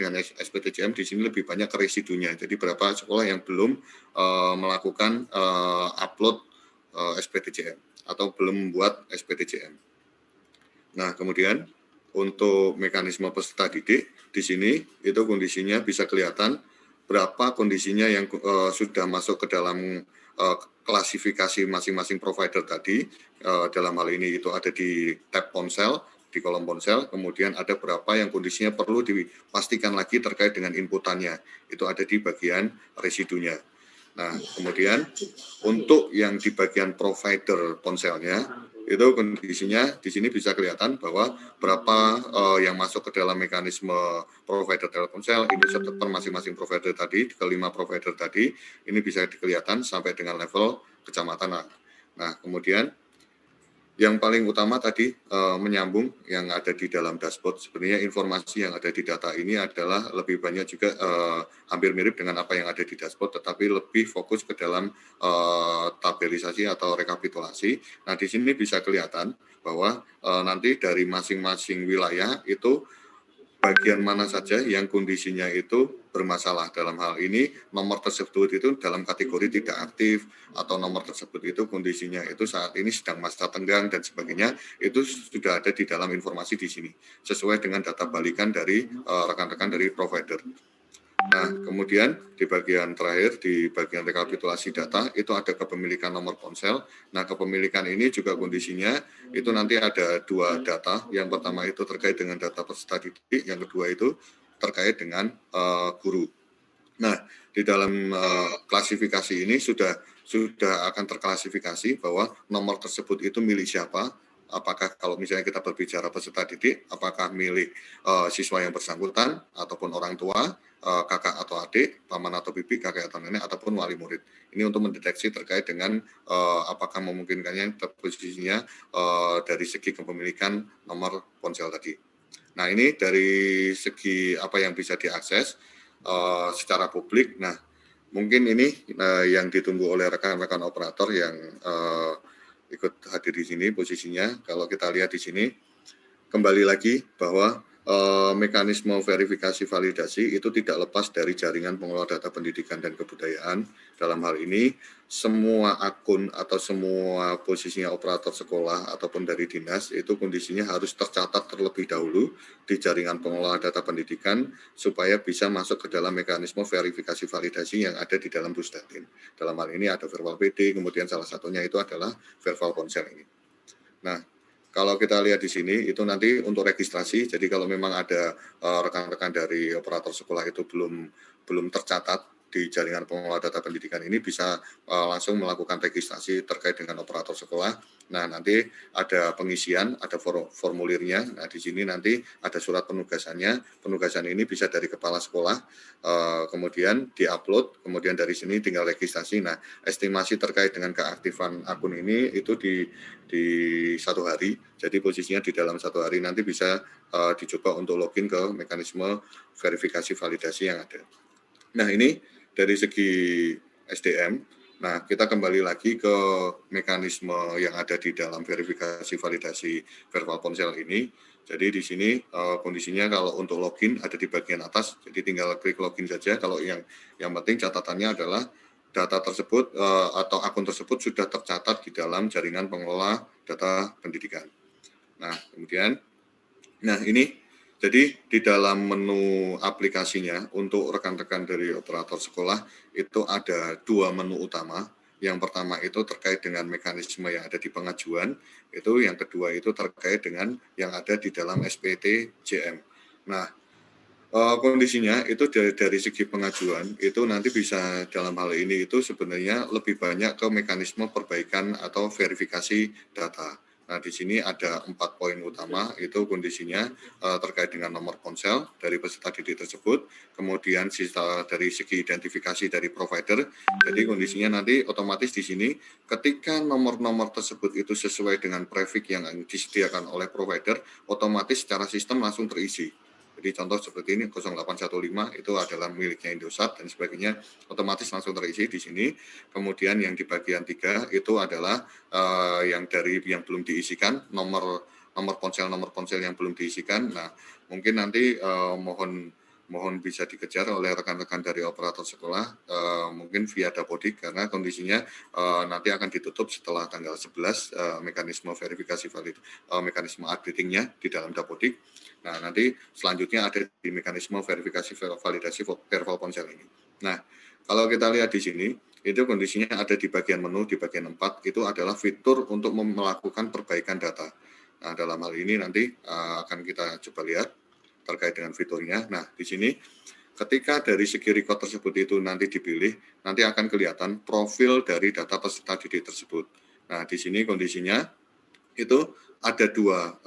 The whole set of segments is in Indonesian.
dengan SPTJM di sini lebih banyak ke residunya. Jadi berapa sekolah yang belum melakukan upload SPTJM atau belum membuat SPTJM. Nah, kemudian untuk mekanisme peserta didik di sini itu kondisinya bisa kelihatan berapa kondisinya yang sudah masuk ke dalam klasifikasi masing-masing provider tadi. Dalam hal ini itu ada di tab ponsel, di kolom ponsel, kemudian ada berapa yang kondisinya perlu dipastikan lagi terkait dengan inputannya. Itu ada di bagian residunya. Nah, kemudian untuk yang di bagian provider ponselnya, itu kondisinya di sini bisa kelihatan bahwa berapa yang masuk ke dalam mekanisme provider Telkomsel, ini per masing-masing provider tadi, kelima provider tadi, ini bisa kelihatan sampai dengan level kecamatan. Nah, kemudian yang paling utama tadi menyambung yang ada di dalam dashboard. Sebenarnya informasi yang ada di data ini adalah lebih banyak juga hampir mirip dengan apa yang ada di dashboard, tetapi lebih fokus ke dalam tabelisasi atau rekapitulasi. Nah, di sini bisa kelihatan bahwa nanti dari masing-masing wilayah itu bagian mana saja yang kondisinya itu bermasalah. Dalam hal ini nomor tersebut itu dalam kategori tidak aktif atau nomor tersebut itu kondisinya itu saat ini sedang masa tenggang dan sebagainya, itu sudah ada di dalam informasi di sini sesuai dengan data balikan dari rekan-rekan dari provider. Nah, kemudian di bagian terakhir, di bagian rekapitulasi data, itu ada kepemilikan nomor ponsel. Nah, kepemilikan ini juga kondisinya, itu nanti ada dua data. Yang pertama itu terkait dengan data peserta didik, yang kedua itu terkait dengan guru. Nah, di dalam klasifikasi ini sudah akan terklasifikasi bahwa nomor tersebut itu milik siapa. Apakah kalau misalnya kita berbicara peserta didik, apakah milik siswa yang bersangkutan, ataupun orang tua, kakak atau adik, paman atau bibi, kakek atau nenek, ataupun wali murid. Ini untuk mendeteksi terkait dengan apakah memungkinkannya posisinya dari segi kepemilikan nomor ponsel tadi. Nah, ini dari segi apa yang bisa diakses secara publik. Nah, mungkin ini yang ditunggu oleh rekan-rekan operator yang ikut hadir di sini posisinya. Kalau kita lihat di sini, kembali lagi bahwa mekanisme verifikasi validasi itu tidak lepas dari jaringan pengelola data pendidikan dan kebudayaan. Dalam hal ini, semua akun atau semua posisinya operator sekolah ataupun dari dinas itu kondisinya harus tercatat terlebih dahulu di jaringan pengelola data pendidikan supaya bisa masuk ke dalam mekanisme verifikasi validasi yang ada di dalam Pusdatin. Dalam hal ini ada verbal PD, kemudian salah satunya itu adalah verbal ponsel ini. Nah, kalau kita lihat di sini, itu nanti untuk registrasi, jadi kalau memang ada rekan-rekan dari operator sekolah itu belum tercatat di jaringan pengelola data pendidikan ini, bisa langsung melakukan registrasi terkait dengan operator sekolah. Nah, nanti ada pengisian, ada formulirnya. Nah, di sini nanti ada surat penugasannya. Penugasan ini bisa dari kepala sekolah, kemudian diupload, kemudian dari sini tinggal registrasi. Nah, estimasi terkait dengan keaktifan akun ini itu di 1 hari. Jadi posisinya di dalam 1 hari nanti bisa dicoba untuk login ke mekanisme verifikasi validasi yang ada. Nah, ini dari segi SDM. Nah, kita kembali lagi ke mekanisme yang ada di dalam verifikasi validasi verbal ponsel ini. Jadi di sini kondisinya kalau untuk login ada di bagian atas, jadi tinggal klik login saja. Kalau yang penting catatannya adalah data tersebut atau akun tersebut sudah tercatat di dalam jaringan pengelola data pendidikan. Nah, kemudian, ini jadi di dalam menu aplikasinya untuk rekan-rekan dari operator sekolah itu ada 2 menu utama. Yang pertama itu terkait dengan mekanisme yang ada di pengajuan, itu yang kedua itu terkait dengan yang ada di dalam SPTJM. Nah, kondisinya itu dari segi pengajuan itu nanti bisa dalam hal ini itu sebenarnya lebih banyak ke mekanisme perbaikan atau verifikasi data. Nah, di sini ada 4 poin utama, itu kondisinya terkait dengan nomor ponsel dari peserta didik tersebut, kemudian sisa dari segi identifikasi dari provider. Jadi kondisinya nanti otomatis di sini ketika nomor-nomor tersebut itu sesuai dengan prefix yang disediakan oleh provider, otomatis secara sistem langsung terisi. Jadi contoh seperti ini 0815 itu adalah miliknya Indosat dan sebagainya, otomatis langsung terisi di sini. Kemudian yang di bagian 3 itu adalah yang belum diisikan, nomor ponsel yang belum diisikan. Nah, mungkin nanti mohon mohon bisa dikejar oleh rekan-rekan dari operator sekolah, mungkin via Dapodik, karena kondisinya nanti akan ditutup setelah tanggal 11 mekanisme verifikasi mekanisme updatingnya di dalam Dapodik. Nah, nanti selanjutnya ada di mekanisme verifikasi validasi verbal ponsel ini. Nah, kalau kita lihat di sini, itu kondisinya ada di bagian menu, di bagian 4, itu adalah fitur untuk melakukan perbaikan data. Nah, dalam hal ini nanti akan kita coba lihat terkait dengan fiturnya. Nah, di sini ketika dari segi record tersebut itu nanti dipilih, nanti akan kelihatan profil dari data peserta didik tersebut. Nah, di sini kondisinya itu ada dua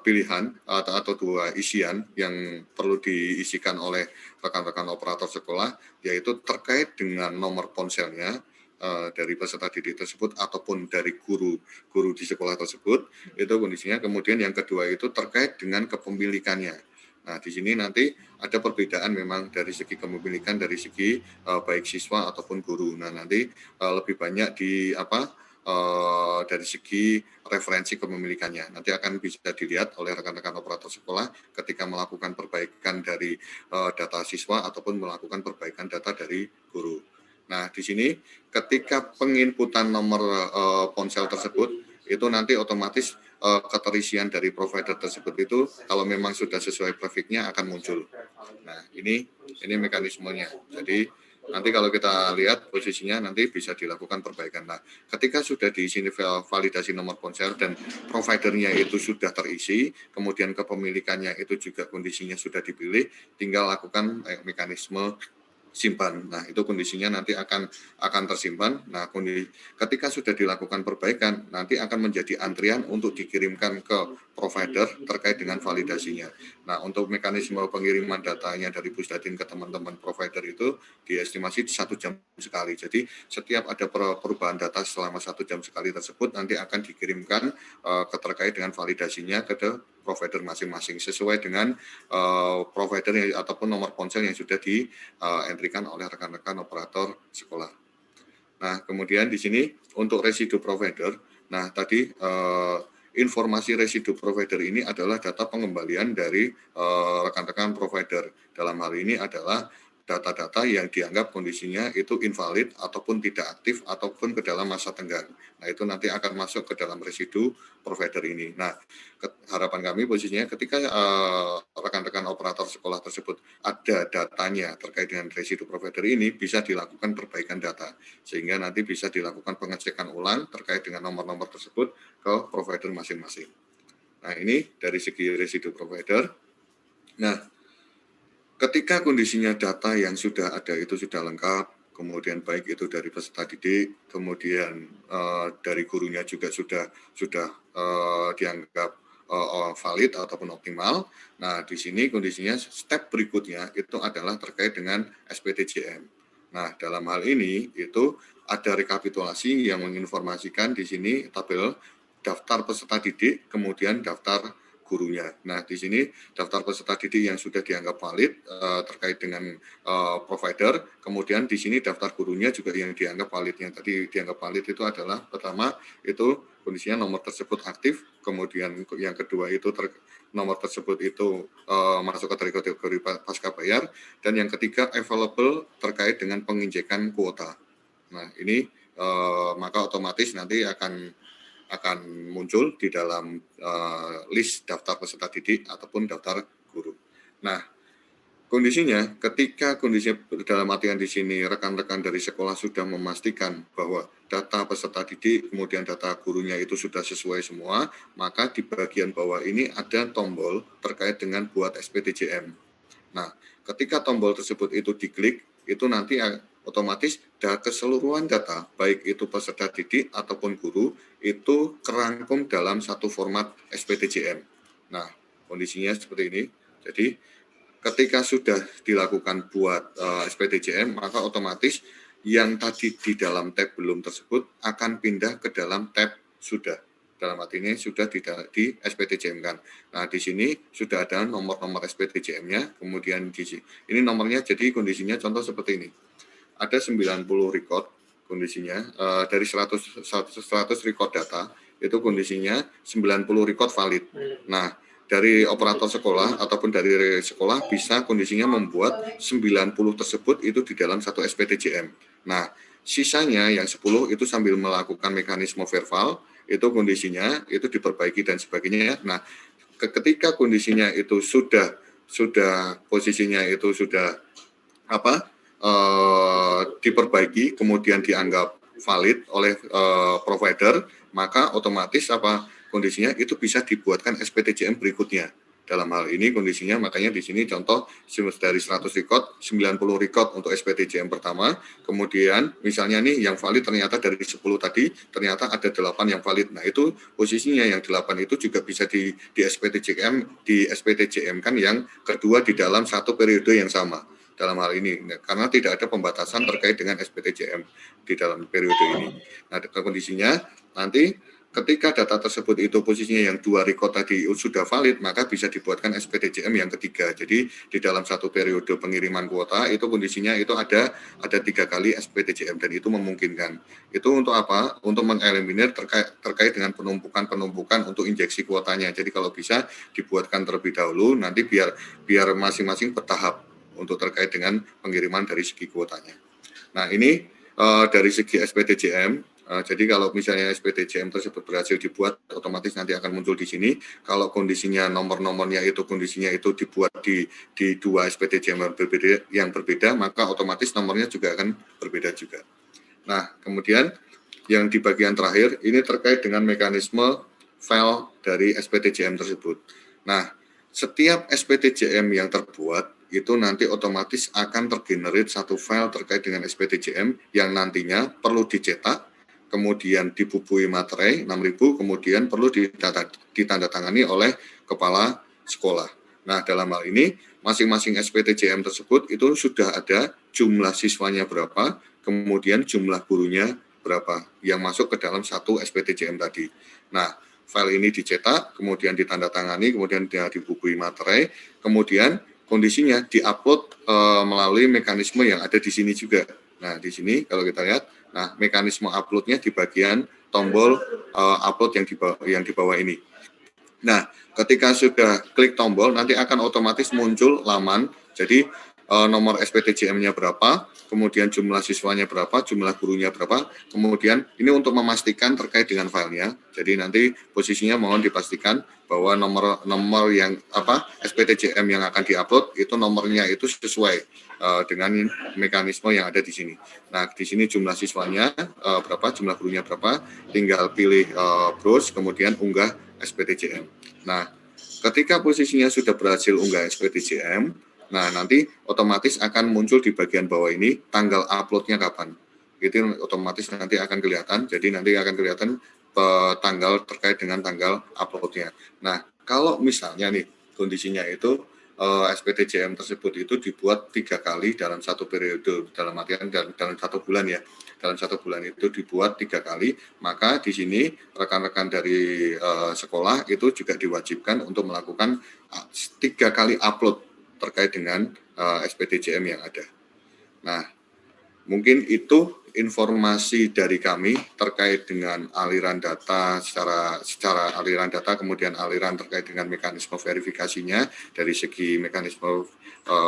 pilihan atau dua isian yang perlu diisikan oleh rekan-rekan operator sekolah, yaitu terkait dengan nomor ponselnya dari peserta didik tersebut ataupun dari guru di sekolah tersebut, itu kondisinya. Kemudian yang kedua itu terkait dengan kepemilikannya. Nah, di sini nanti ada perbedaan memang dari segi kepemilikan, dari segi baik siswa ataupun guru. Nah, nanti lebih banyak dari segi referensi kepemilikannya. Nanti akan bisa dilihat oleh rekan-rekan operator sekolah ketika melakukan perbaikan dari data siswa ataupun melakukan perbaikan data dari guru. Nah, di sini ketika penginputan nomor ponsel tersebut, itu nanti otomatis keterisian dari provider tersebut itu kalau memang sudah sesuai prefiknya akan muncul. Nah, ini mekanismenya. Jadi nanti kalau kita lihat posisinya nanti bisa dilakukan perbaikan. Nah, ketika sudah diisi validasi nomor ponsel dan providernya itu sudah terisi, kemudian kepemilikannya itu juga kondisinya sudah dipilih, tinggal lakukan mekanisme simpan. Nah, itu kondisinya nanti akan tersimpan. Nah, ketika sudah dilakukan perbaikan, nanti akan menjadi antrian untuk dikirimkan ke provider terkait dengan validasinya. Nah, untuk mekanisme pengiriman datanya dari Pusdatin ke teman-teman provider itu diestimasi 1 jam sekali. Jadi, setiap ada perubahan data selama 1 jam sekali tersebut nanti akan dikirimkan terkait dengan validasinya ke provider masing-masing sesuai dengan provider ataupun nomor ponsel yang sudah dientrikan oleh rekan-rekan operator sekolah. Nah, kemudian di sini untuk residu provider, nah tadi informasi residu provider ini adalah data pengembalian dari rekan-rekan provider. Dalam hal ini adalah data-data yang dianggap kondisinya itu invalid ataupun tidak aktif ataupun ke dalam masa tenggang. Nah, itu nanti akan masuk ke dalam residu provider ini. Nah, harapan kami posisinya ketika rekan-rekan operator sekolah tersebut ada datanya terkait dengan residu provider ini, bisa dilakukan perbaikan data sehingga nanti bisa dilakukan pengecekan ulang terkait dengan nomor-nomor tersebut ke provider masing-masing. Nah, ini dari segi residu provider. Nah, ketika kondisinya data yang sudah ada itu sudah lengkap, kemudian baik itu dari peserta didik, kemudian dari gurunya juga sudah dianggap valid ataupun optimal. Nah, di sini kondisinya step berikutnya itu adalah terkait dengan SPTJM. Nah, dalam hal ini itu ada rekapitulasi yang menginformasikan di sini tabel daftar peserta didik, kemudian daftar gurunya. Nah, di sini daftar peserta didik yang sudah dianggap valid terkait dengan provider, kemudian di sini daftar gurunya juga yang dianggap valid. Yang tadi dianggap valid itu adalah pertama itu kondisinya nomor tersebut aktif, kemudian yang kedua itu nomor tersebut itu masuk kategori pasca bayar, dan yang ketiga available terkait dengan penginjekan kuota. Nah, ini maka otomatis nanti akan muncul di dalam list daftar peserta didik ataupun daftar guru. Nah, kondisinya ketika kondisi dalam artian di sini rekan-rekan dari sekolah sudah memastikan bahwa data peserta didik kemudian data gurunya itu sudah sesuai semua, maka di bagian bawah ini ada tombol terkait dengan buat SPTJM. Nah, ketika tombol tersebut itu diklik, itu nanti otomatis keseluruhan data, baik itu peserta didik ataupun guru, itu kerangkum dalam satu format SPTJM. Nah, kondisinya seperti ini. Jadi, ketika sudah dilakukan buat SPTJM, maka otomatis yang tadi di dalam tab belum tersebut akan pindah ke dalam tab sudah. Dalam arti ini sudah di SPTJM kan. Nah, di sini sudah ada nomor-nomor SPTJM-nya, kemudian di sini ini nomornya, jadi kondisinya contoh seperti ini. Ada 90 record kondisinya, dari 100 record data, itu kondisinya 90 record valid. Nah, dari operator sekolah ataupun dari sekolah bisa kondisinya membuat 90 tersebut itu di dalam satu SPTJM. Nah, sisanya yang 10 itu sambil melakukan mekanisme verbal, itu kondisinya itu diperbaiki dan sebagainya. Nah, ketika kondisinya itu sudah posisinya itu sudah apa diperbaiki, kemudian dianggap valid oleh provider, maka otomatis kondisinya itu bisa dibuatkan SPTJM berikutnya. Dalam hal ini kondisinya, makanya di sini contoh dari 100 record, 90 record untuk SPTJM pertama, kemudian misalnya nih yang valid ternyata dari 10 tadi, ternyata ada 8 yang valid. Nah itu posisinya yang 8 itu juga bisa di SPTJM kan yang kedua di dalam satu periode yang sama. Dalam hal ini, karena tidak ada pembatasan terkait dengan SPTJM di dalam periode ini. Nah, kondisinya nanti ketika data tersebut itu posisinya yang 2 record tadi sudah valid, maka bisa dibuatkan SPTJM yang ketiga. Jadi di dalam satu periode pengiriman kuota itu kondisinya itu ada 3 kali SPTJM dan itu memungkinkan. Itu untuk apa? Untuk mengeliminir terkait dengan penumpukan untuk injeksi kuotanya. Jadi kalau bisa dibuatkan terlebih dahulu, nanti biar masing-masing bertahap untuk terkait dengan pengiriman dari segi kuotanya. Nah ini dari segi SPTJM, jadi kalau misalnya SPTJM tersebut berhasil dibuat, otomatis nanti akan muncul di sini. Kalau kondisinya nomor-nomornya itu kondisinya itu dibuat di 2 SPTJM yang berbeda, maka otomatis nomornya juga akan berbeda juga. Nah kemudian yang di bagian terakhir ini terkait dengan mekanisme file dari SPTJM tersebut. Nah setiap SPTJM yang terbuat itu nanti otomatis akan tergenerate satu file terkait dengan SPTJM yang nantinya perlu dicetak, kemudian dibubui materai 6.000, kemudian perlu ditandatangani oleh kepala sekolah. Nah, dalam hal ini masing-masing SPTJM tersebut itu sudah ada jumlah siswanya berapa, kemudian jumlah gurunya berapa yang masuk ke dalam satu SPTJM tadi. Nah, file ini dicetak, kemudian ditandatangani, kemudian dibubui materai, kemudian kondisinya diupload melalui mekanisme yang ada di sini juga. Nah, di sini kalau kita lihat, nah mekanisme uploadnya di bagian tombol upload yang di bawah ini. Nah, ketika sudah klik tombol, nanti akan otomatis muncul laman. Jadi nomor SPTJM-nya berapa, kemudian jumlah siswanya berapa, jumlah gurunya berapa, kemudian ini untuk memastikan terkait dengan filenya. Jadi nanti posisinya mohon dipastikan bahwa nomor yang SPTJM yang akan diupload itu nomornya itu sesuai dengan mekanisme yang ada di sini. Nah, di sini jumlah siswanya berapa, jumlah gurunya berapa, tinggal pilih browse, kemudian unggah SPTJM. Nah, ketika posisinya sudah berhasil unggah SPTJM, nah nanti otomatis akan muncul di bagian bawah ini tanggal uploadnya kapan. Itu otomatis nanti akan kelihatan. Jadi nanti akan kelihatan tanggal terkait dengan tanggal uploadnya. Nah, kalau misalnya nih kondisinya itu SPTJM tersebut itu dibuat 3 kali dalam satu periode, dalam artian dalam 1 bulan ya. Dalam 1 bulan itu dibuat 3 kali, maka di sini rekan-rekan dari sekolah itu juga diwajibkan untuk melakukan 3 kali upload terkait dengan SPTJM yang ada. Nah, mungkin itu informasi dari kami terkait dengan aliran data secara aliran data, kemudian aliran terkait dengan mekanisme verifikasinya dari segi mekanisme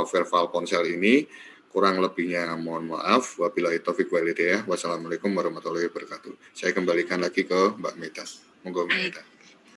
verbal ponsel ini. Kurang lebihnya mohon maaf. Wabillahi taufik wal hidayah. Wassalamualaikum warahmatullahi wabarakatuh. Saya kembalikan lagi ke Mbak Meta. Monggo Mbak Meta.